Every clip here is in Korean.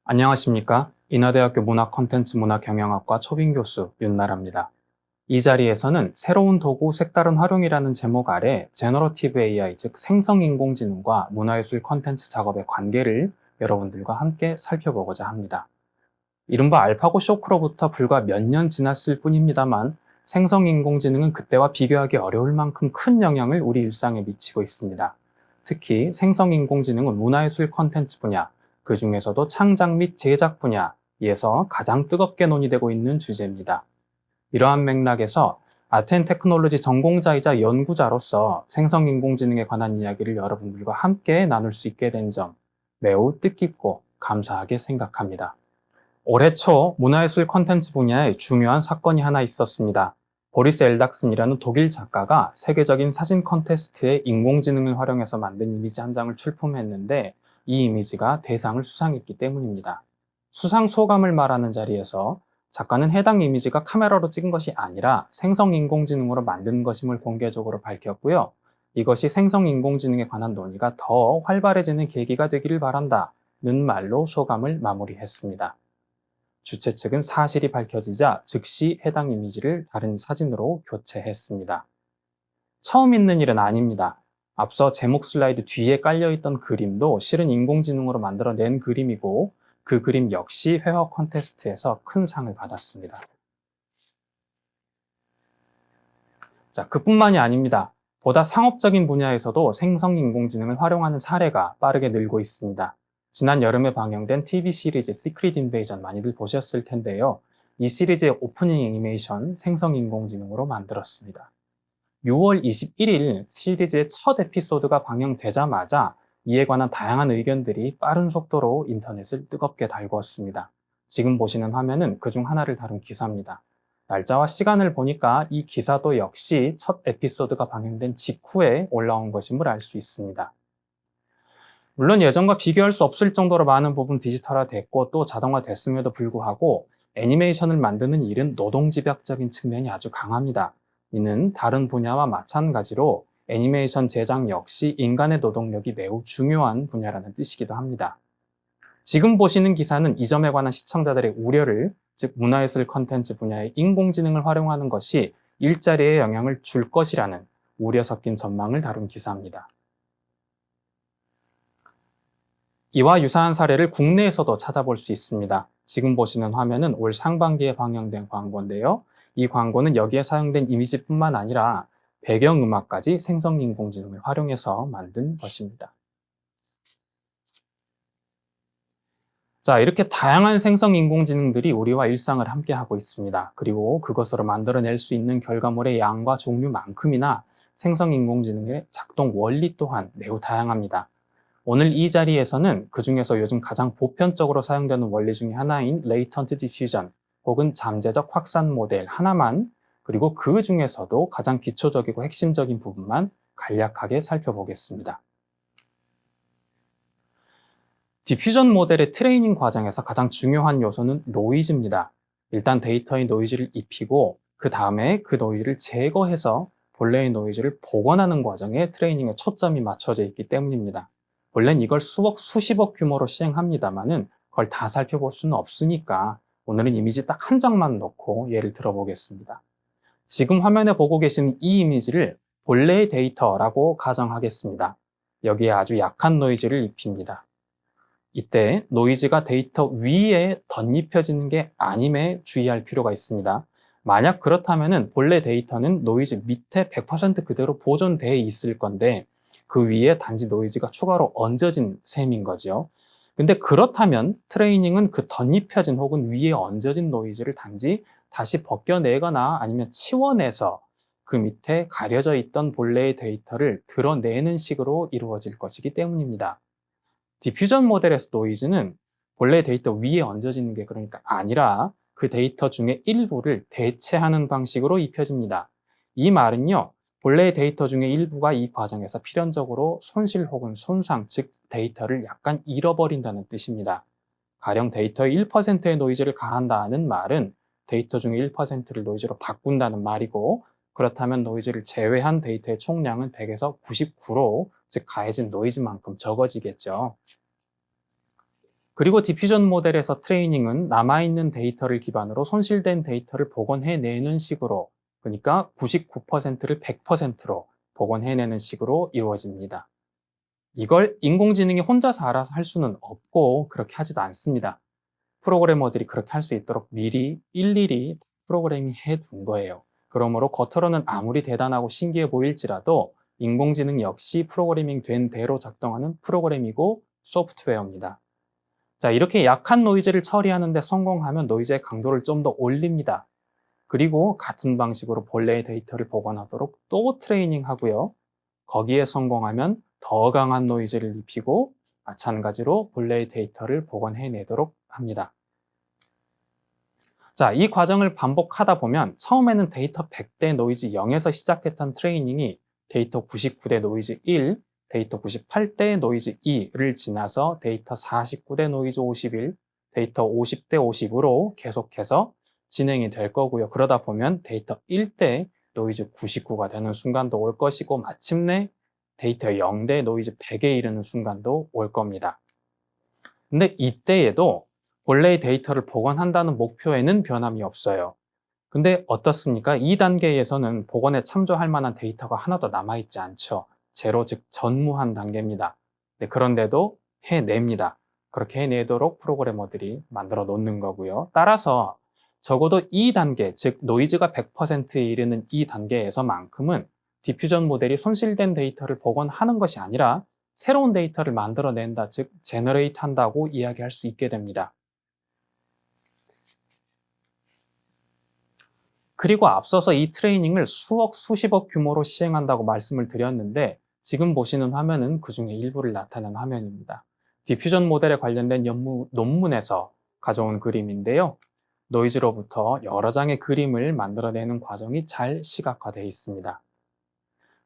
안녕하십니까? 인하대학교 문화콘텐츠 문화경영학과 초빙교수 윤나라입니다. 이 자리에서는 새로운 도구 색다른 활용이라는 제목 아래 제너러티브 AI, 즉 생성인공지능과 문화예술 콘텐츠 작업의 관계를 여러분들과 함께 살펴보고자 합니다. 이른바 알파고 쇼크로부터 불과 몇 년 지났을 뿐입니다만 생성인공지능은 그때와 비교하기 어려울 만큼 큰 영향을 우리 일상에 미치고 있습니다. 특히 생성인공지능은 문화예술 콘텐츠 분야, 그 중에서도 창작 및 제작 분야에서 가장 뜨겁게 논의되고 있는 주제입니다. 이러한 맥락에서 아트앤테크놀로지 전공자이자 연구자로서 생성인공지능에 관한 이야기를 여러분들과 함께 나눌 수 있게 된 점 매우 뜻깊고 감사하게 생각합니다. 올해 초 문화예술 콘텐츠 분야에 중요한 사건이 하나 있었습니다. 보리스 엘닥슨이라는 독일 작가가 세계적인 사진 콘테스트에 인공지능을 활용해서 만든 이미지 한 장을 출품했는데 이 이미지가 대상을 수상했기 때문입니다. 수상 소감을 말하는 자리에서 작가는 해당 이미지가 카메라로 찍은 것이 아니라 생성인공지능으로 만든 것임을 공개적으로 밝혔고요. 이것이 생성인공지능에 관한 논의가 더 활발해지는 계기가 되기를 바란다는 말로 소감을 마무리했습니다. 주최 측은 사실이 밝혀지자 즉시 해당 이미지를 다른 사진으로 교체했습니다. 처음 있는 일은 아닙니다. 앞서 제목 슬라이드 뒤에 깔려있던 그림도 실은 인공지능으로 만들어낸 그림이고 그 그림 역시 회화 콘테스트에서 큰 상을 받았습니다. 자, 그뿐만이 아닙니다. 보다 상업적인 분야에서도 생성인공지능을 활용하는 사례가 빠르게 늘고 있습니다. 지난 여름에 방영된 TV 시리즈 시크릿 인베이전 많이들 보셨을 텐데요. 이 시리즈의 오프닝 애니메이션 생성인공지능으로 만들었습니다. 6월 21일 시리즈의 첫 에피소드가 방영되자마자 이에 관한 다양한 의견들이 빠른 속도로 인터넷을 뜨겁게 달구었습니다. 지금 보시는 화면은 그중 하나를 다룬 기사입니다. 날짜와 시간을 보니까 이 기사도 역시 첫 에피소드가 방영된 직후에 올라온 것임을 알 수 있습니다. 물론 예전과 비교할 수 없을 정도로 많은 부분 디지털화됐고 또 자동화됐음에도 불구하고 애니메이션을 만드는 일은 노동집약적인 측면이 아주 강합니다. 이는 다른 분야와 마찬가지로 애니메이션 제작 역시 인간의 노동력이 매우 중요한 분야라는 뜻이기도 합니다. 지금 보시는 기사는 이 점에 관한 시청자들의 우려를, 즉 문화예술 콘텐츠 분야의 인공지능을 활용하는 것이 일자리에 영향을 줄 것이라는 우려 섞인 전망을 다룬 기사입니다. 이와 유사한 사례를 국내에서도 찾아볼 수 있습니다. 지금 보시는 화면은 올 상반기에 방영된 광고인데요. 이 광고는 여기에 사용된 이미지뿐만 아니라 배경음악까지 생성인공지능을 활용해서 만든 것입니다. 자, 이렇게 다양한 생성인공지능들이 우리와 일상을 함께하고 있습니다. 그리고 그것으로 만들어낼 수 있는 결과물의 양과 종류만큼이나 생성인공지능의 작동 원리 또한 매우 다양합니다. 오늘 이 자리에서는 그중에서 요즘 가장 보편적으로 사용되는 원리 중에 하나인 레이턴트 디퓨전 혹은 잠재적 확산 모델 하나만, 그리고 그 중에서도 가장 기초적이고 핵심적인 부분만 간략하게 살펴보겠습니다. 디퓨전 모델의 트레이닝 과정에서 가장 중요한 요소는 노이즈입니다. 일단 데이터의 노이즈를 입히고 그 다음에 그 노이즈를 제거해서 본래의 노이즈를 복원하는 과정에 트레이닝에 초점이 맞춰져 있기 때문입니다. 원래는 이걸 수억, 수십억 규모로 시행합니다만은 그걸 다 살펴볼 수는 없으니까 오늘은 이미지 딱 한 장만 놓고 예를 들어보겠습니다. 지금 화면에 보고 계신 이 이미지를 본래의 데이터라고 가정하겠습니다. 여기에 아주 약한 노이즈를 입힙니다. 이때 노이즈가 데이터 위에 덧입혀지는 게 아님에 주의할 필요가 있습니다. 만약 그렇다면 본래 데이터는 노이즈 밑에 100% 그대로 보존되어 있을 건데 그 위에 단지 노이즈가 추가로 얹어진 셈인 거죠. 근데 그렇다면 트레이닝은 그 덧입혀진 혹은 위에 얹어진 노이즈를 단지 다시 벗겨내거나 아니면 치워내서 그 밑에 가려져 있던 본래의 데이터를 드러내는 식으로 이루어질 것이기 때문입니다. 디퓨전 모델에서 노이즈는 본래 데이터 위에 얹어지는 게 그러니까 아니라 그 데이터 중에 일부를 대체하는 방식으로 입혀집니다. 이 말은요, 본래의 데이터 중에 일부가 이 과정에서 필연적으로 손실 혹은 손상, 즉 데이터를 약간 잃어버린다는 뜻입니다. 가령 데이터의 1%의 노이즈를 가한다는 말은 데이터 중에 1%를 노이즈로 바꾼다는 말이고 그렇다면 노이즈를 제외한 데이터의 총량은 100에서 99로, 즉 가해진 노이즈만큼 적어지겠죠. 그리고 디퓨전 모델에서 트레이닝은 남아있는 데이터를 기반으로 손실된 데이터를 복원해내는 식으로, 그러니까 99%를 100%로 복원해내는 식으로 이루어집니다. 이걸 인공지능이 혼자서 알아서 할 수는 없고 그렇게 하지도 않습니다. 프로그래머들이 그렇게 할 수 있도록 미리 일일이 프로그래밍 해둔 거예요. 그러므로 겉으로는 아무리 대단하고 신기해 보일지라도 인공지능 역시 프로그래밍 된 대로 작동하는 프로그램이고 소프트웨어입니다. 자, 이렇게 약한 노이즈를 처리하는 데 성공하면 노이즈의 강도를 좀 더 올립니다. 그리고 같은 방식으로 본래의 데이터를 복원하도록 또 트레이닝 하고요. 거기에 성공하면 더 강한 노이즈를 입히고 마찬가지로 본래의 데이터를 복원해내도록 합니다. 자, 이 과정을 반복하다 보면 처음에는 데이터 100대 노이즈 0에서 시작했던 트레이닝이 데이터 99대 노이즈 1, 데이터 98대 노이즈 2를 지나서 데이터 49대 노이즈 51, 데이터 50대 50으로 계속해서 진행이 될 거고요. 그러다 보면 데이터 1대 노이즈 99가 되는 순간도 올 것이고 마침내 데이터 0대 노이즈 100에 이르는 순간도 올 겁니다. 근데 이때에도 본래의 데이터를 복원한다는 목표에는 변함이 없어요. 근데 어떻습니까? 2단계에서는 복원에 참조할 만한 데이터가 하나도 남아있지 않죠. 제로, 즉 전무한 단계입니다. 네, 그런데도 해냅니다. 그렇게 해내도록 프로그래머들이 만들어 놓는 거고요. 따라서 적어도 2단계, 즉 노이즈가 100%에 이르는 이 단계에서만큼은 디퓨전 모델이 손실된 데이터를 복원하는 것이 아니라 새로운 데이터를 만들어낸다, 즉 제너레이트 한다고 이야기할 수 있게 됩니다. 그리고 앞서서 이 트레이닝을 수억, 수십억 규모로 시행한다고 말씀을 드렸는데 지금 보시는 화면은 그 중에 일부를 나타낸 화면입니다. 디퓨전 모델에 관련된 논문에서 가져온 그림인데요. 노이즈로부터 여러 장의 그림을 만들어내는 과정이 잘 시각화되어 있습니다.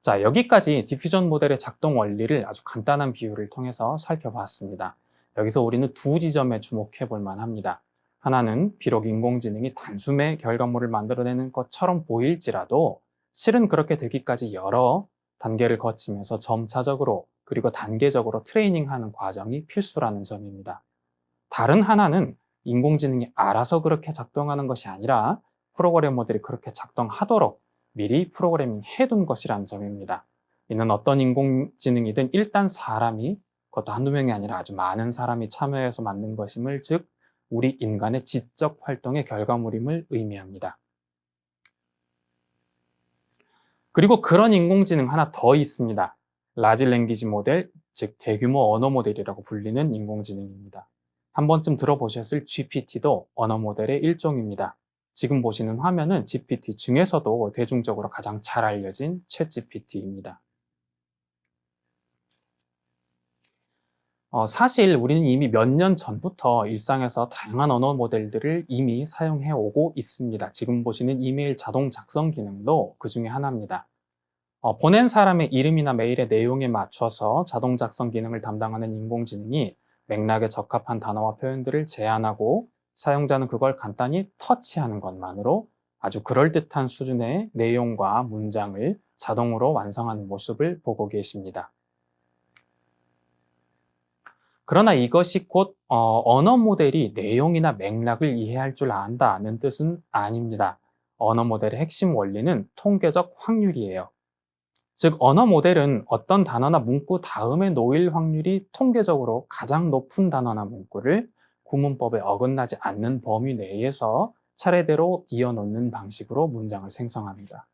자, 여기까지 디퓨전 모델의 작동 원리를 아주 간단한 비유를 통해서 살펴봤습니다. 여기서 우리는 두 지점에 주목해 볼 만합니다. 하나는 비록 인공지능이 단숨에 결과물을 만들어내는 것처럼 보일지라도 실은 그렇게 되기까지 여러 단계를 거치면서 점차적으로 그리고 단계적으로 트레이닝하는 과정이 필수라는 점입니다. 다른 하나는 인공지능이 알아서 그렇게 작동하는 것이 아니라 프로그래머들이 그렇게 작동하도록 미리 프로그래밍 해둔 것이라는 점입니다. 이는 어떤 인공지능이든 일단 사람이, 그것도 한두 명이 아니라 아주 많은 사람이 참여해서 만든 것임을, 즉 우리 인간의 지적 활동의 결과물임을 의미합니다. 그리고 그런 인공지능 하나 더 있습니다. 라지 랭귀지 모델, 즉 대규모 언어 모델이라고 불리는 인공지능입니다. 한 번쯤 들어보셨을 GPT도 언어 모델의 일종입니다. 지금 보시는 화면은 GPT 중에서도 대중적으로 가장 잘 알려진 챗GPT입니다. 사실 우리는 이미 몇 년 전부터 일상에서 다양한 언어 모델들을 이미 사용해 오고 있습니다. 지금 보시는 이메일 자동 작성 기능도 그 중에 하나입니다. 보낸 사람의 이름이나 메일의 내용에 맞춰서 자동 작성 기능을 담당하는 인공지능이 맥락에 적합한 단어와 표현들을 제안하고 사용자는 그걸 간단히 터치하는 것만으로 아주 그럴듯한 수준의 내용과 문장을 자동으로 완성하는 모습을 보고 계십니다. 그러나 이것이 곧 언어 모델이 내용이나 맥락을 이해할 줄 안다는 뜻은 아닙니다. 언어 모델의 핵심 원리는 통계적 확률이에요. 즉 언어 모델은 어떤 단어나 문구 다음에 놓일 확률이 통계적으로 가장 높은 단어나 문구를 구문법에 어긋나지 않는 범위 내에서 차례대로 이어놓는 방식으로 문장을 생성합니다.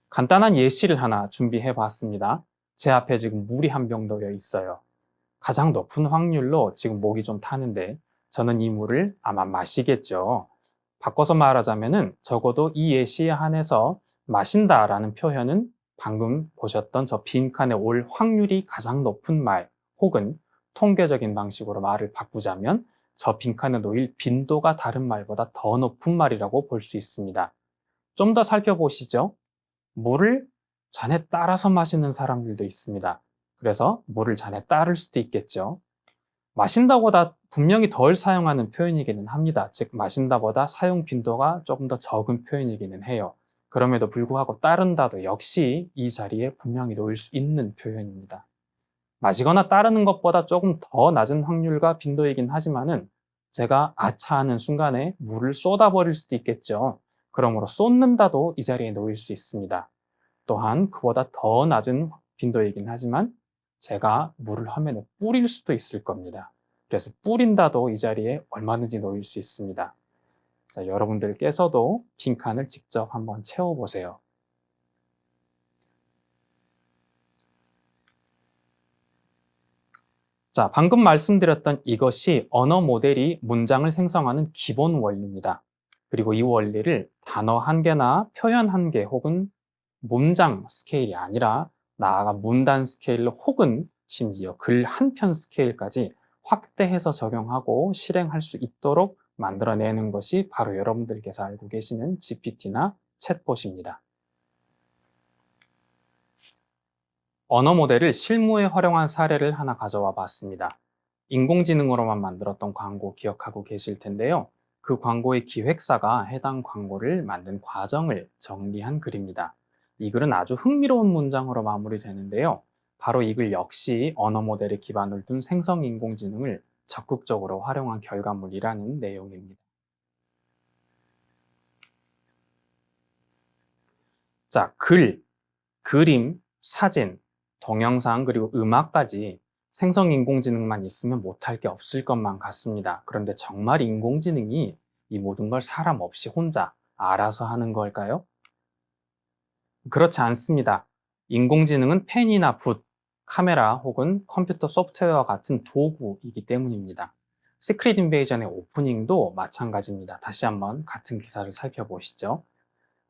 간단한 예시를 하나 준비해 봤습니다. 제 앞에 지금 물이 한 병 놓여 있어요. 가장 높은 확률로 지금 목이 좀 타는데 저는 이 물을 아마 마시겠죠. 바꿔서 말하자면은 적어도 이 예시에 한해서 마신다라는 표현은 방금 보셨던 저 빈칸에 올 확률이 가장 높은 말, 혹은 통계적인 방식으로 말을 바꾸자면 저 빈칸에 놓일 빈도가 다른 말보다 더 높은 말이라고 볼 수 있습니다. 좀 더 살펴보시죠. 물을 잔에 따라서 마시는 사람들도 있습니다. 그래서 물을 잔에 따를 수도 있겠죠. 마신다보다 분명히 덜 사용하는 표현이기는 합니다. 즉, 마신다보다 사용 빈도가 조금 더 적은 표현이기는 해요. 그럼에도 불구하고 따른다도 역시 이 자리에 분명히 놓일 수 있는 표현입니다. 마시거나 따르는 것보다 조금 더 낮은 확률과 빈도이긴 하지만은 제가 아차 하는 순간에 물을 쏟아버릴 수도 있겠죠. 그러므로 쏟는다도 이 자리에 놓일 수 있습니다. 또한 그보다 더 낮은 빈도이긴 하지만 제가 물을 화면에 뿌릴 수도 있을 겁니다. 그래서 뿌린다도 이 자리에 얼마든지 놓일 수 있습니다. 자, 여러분들께서도 빈칸을 직접 한번 채워보세요. 자, 방금 말씀드렸던 이것이 언어 모델이 문장을 생성하는 기본 원리입니다. 그리고 이 원리를 단어 한 개나 표현 한 개 혹은 문장 스케일이 아니라 나아가 문단 스케일 혹은 심지어 글 한 편 스케일까지 확대해서 적용하고 실행할 수 있도록 만들어내는 것이 바로 여러분들께서 알고 계시는 GPT나 챗봇입니다. 언어 모델을 실무에 활용한 사례를 하나 가져와 봤습니다. 인공지능으로만 만들었던 광고 기억하고 계실 텐데요. 그 광고의 기획사가 해당 광고를 만든 과정을 정리한 글입니다. 이 글은 아주 흥미로운 문장으로 마무리되는데요. 바로 이 글 역시 언어 모델에 기반을 둔 생성 인공지능을 적극적으로 활용한 결과물이라는 내용입니다. 자, 글, 그림, 사진, 동영상 그리고 음악까지 생성 인공지능만 있으면 못할 게 없을 것만 같습니다. 그런데 정말 인공지능이 이 모든 걸 사람 없이 혼자 알아서 하는 걸까요? 그렇지 않습니다. 인공지능은 펜이나 붓, 카메라 혹은 컴퓨터 소프트웨어와 같은 도구이기 때문입니다. 시크릿 인베이전의 오프닝도 마찬가지입니다. 다시 한번 같은 기사를 살펴보시죠.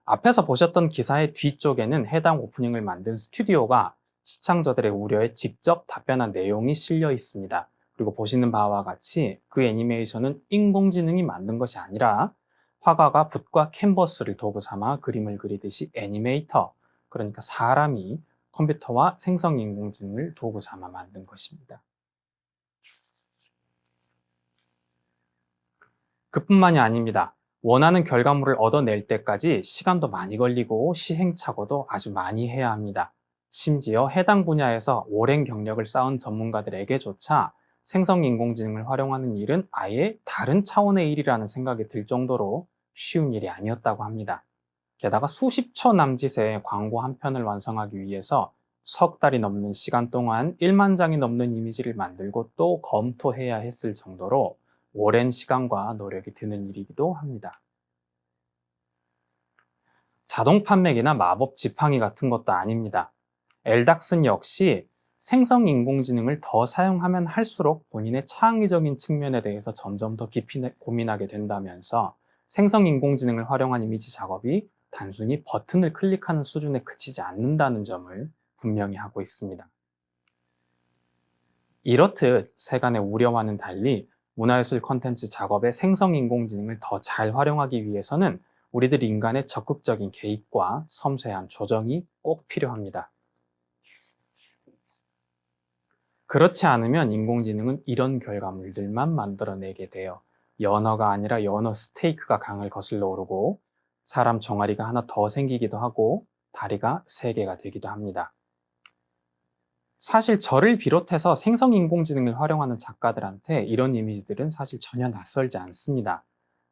앞에서 보셨던 기사의 뒤쪽에는 해당 오프닝을 만든 스튜디오가 시청자들의 우려에 직접 답변한 내용이 실려 있습니다. 그리고 보시는 바와 같이 그 애니메이션은 인공지능이 만든 것이 아니라 화가가 붓과 캔버스를 도구 삼아 그림을 그리듯이 애니메이터, 그러니까 사람이 컴퓨터와 생성 인공지능을 도구 삼아 만든 것입니다. 그뿐만이 아닙니다. 원하는 결과물을 얻어낼 때까지 시간도 많이 걸리고 시행착오도 아주 많이 해야 합니다. 심지어 해당 분야에서 오랜 경력을 쌓은 전문가들에게조차 생성 인공지능을 활용하는 일은 아예 다른 차원의 일이라는 생각이 들 정도로 쉬운 일이 아니었다고 합니다. 게다가 수십 초 남짓의 광고 한 편을 완성하기 위해서 석 달이 넘는 시간 동안 1만 장이 넘는 이미지를 만들고 또 검토해야 했을 정도로 오랜 시간과 노력이 드는 일이기도 합니다. 자동 판매기나 마법 지팡이 같은 것도 아닙니다. 엘닥슨 역시 생성 인공지능을 더 사용하면 할수록 본인의 창의적인 측면에 대해서 점점 더 깊이 고민하게 된다면서 생성 인공지능을 활용한 이미지 작업이 단순히 버튼을 클릭하는 수준에 그치지 않는다는 점을 분명히 하고 있습니다. 이렇듯 세간의 우려와는 달리 문화예술 콘텐츠 작업에 생성 인공지능을 더 잘 활용하기 위해서는 우리들 인간의 적극적인 개입과 섬세한 조정이 꼭 필요합니다. 그렇지 않으면 인공지능은 이런 결과물들만 만들어내게 돼요. 연어가 아니라 연어 스테이크가 강을 거슬러 오르고 사람 종아리가 하나 더 생기기도 하고 다리가 3개가 되기도 합니다. 사실 저를 비롯해서 생성 인공지능을 활용하는 작가들한테 이런 이미지들은 사실 전혀 낯설지 않습니다.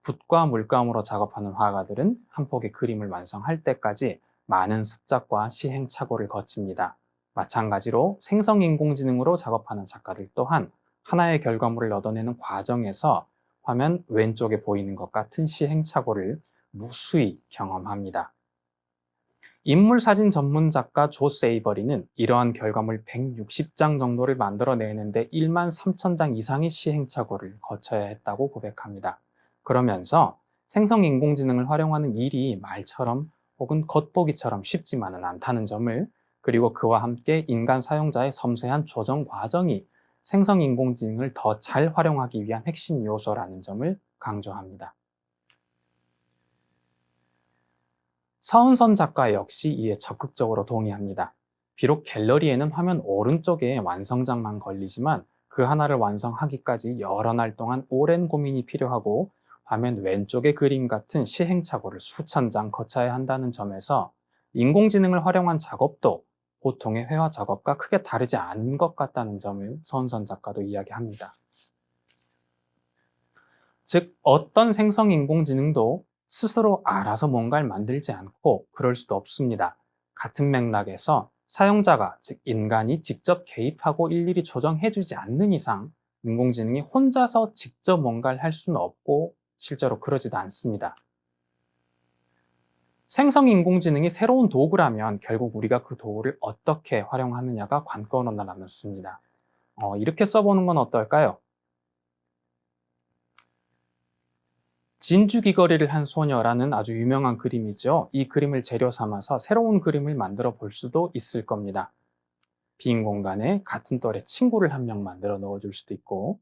붓과 물감으로 작업하는 화가들은 한 폭의 그림을 완성할 때까지 많은 습작과 시행착오를 거칩니다. 마찬가지로 생성 인공지능으로 작업하는 작가들 또한 하나의 결과물을 얻어내는 과정에서 화면 왼쪽에 보이는 것 같은 시행착오를 무수히 경험합니다. 인물사진 전문 작가 조 세이버리는 이러한 결과물 160장 정도를 만들어내는데 1만 3천 장 이상의 시행착오를 거쳐야 했다고 고백합니다. 그러면서 생성 인공지능을 활용하는 일이 말처럼 혹은 겉보기처럼 쉽지만은 않다는 점을, 그리고 그와 함께 인간 사용자의 섬세한 조정 과정이 생성 인공지능을 더 잘 활용하기 위한 핵심 요소라는 점을 강조합니다. 서은선 작가 역시 이에 적극적으로 동의합니다. 비록 갤러리에는 화면 오른쪽에 완성장만 걸리지만 그 하나를 완성하기까지 여러 날 동안 오랜 고민이 필요하고 화면 왼쪽의 그림 같은 시행착오를 수천 장 거쳐야 한다는 점에서 인공지능을 활용한 작업도 보통의 회화 작업과 크게 다르지 않은 것 같다는 점을 서은선 작가도 이야기합니다. 즉, 어떤 생성 인공지능도 스스로 알아서 뭔가를 만들지 않고 그럴 수도 없습니다. 같은 맥락에서 사용자가, 즉 인간이 직접 개입하고 일일이 조정해주지 않는 이상 인공지능이 혼자서 직접 뭔가를 할 수는 없고 실제로 그러지도 않습니다. 생성 인공지능이 새로운 도구라면 결국 우리가 그 도구를 어떻게 활용하느냐가 관건으로 나눴습니다. 이렇게 써보는 건 어떨까요? 진주귀걸이를 한 소녀라는 아주 유명한 그림이죠. 이 그림을 재료 삼아서 새로운 그림을 만들어 볼 수도 있을 겁니다. 빈 공간에 같은 또래 친구를 한 명 만들어 넣어줄 수도 있고,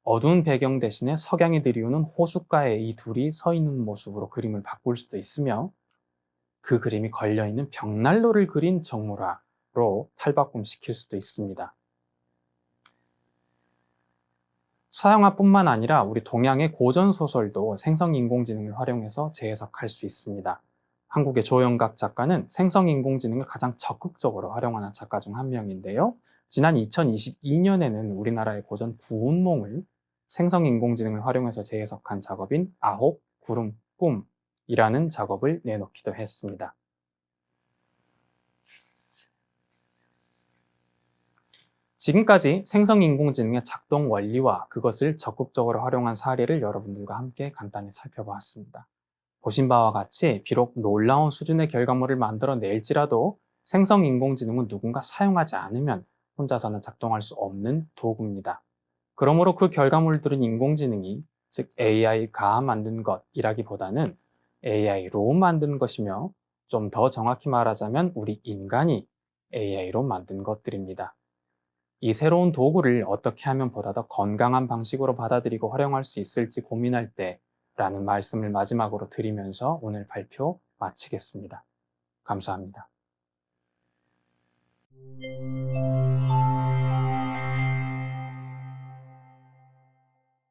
어두운 배경 대신에 석양이 들이우는 호숫가에 이 둘이 서 있는 모습으로 그림을 바꿀 수도 있으며, 그 그림이 걸려있는 벽난로를 그린 정물화로 탈바꿈시킬 수도 있습니다. 서양화뿐만 아니라 우리 동양의 고전소설도 생성인공지능을 활용해서 재해석할 수 있습니다. 한국의 조영각 작가는 생성인공지능을 가장 적극적으로 활용하는 작가 중 한 명인데요. 지난 2022년에는 우리나라의 고전 구운몽을 생성인공지능을 활용해서 재해석한 작업인 아홉, 구름, 꿈이라는 작업을 내놓기도 했습니다. 지금까지 생성인공지능의 작동 원리와 그것을 적극적으로 활용한 사례를 여러분들과 함께 간단히 살펴보았습니다. 보신 바와 같이 비록 놀라운 수준의 결과물을 만들어낼지라도 생성인공지능은 누군가 사용하지 않으면 혼자서는 작동할 수 없는 도구입니다. 그러므로 그 결과물들은 인공지능이, 즉 AI가 만든 것이라기보다는 AI로 만든 것이며 좀 더 정확히 말하자면 우리 인간이 AI로 만든 것들입니다. 이 새로운 도구를 어떻게 하면 보다 더 건강한 방식으로 받아들이고 활용할 수 있을지 고민할 때라는 말씀을 마지막으로 드리면서 오늘 발표 마치겠습니다. 감사합니다.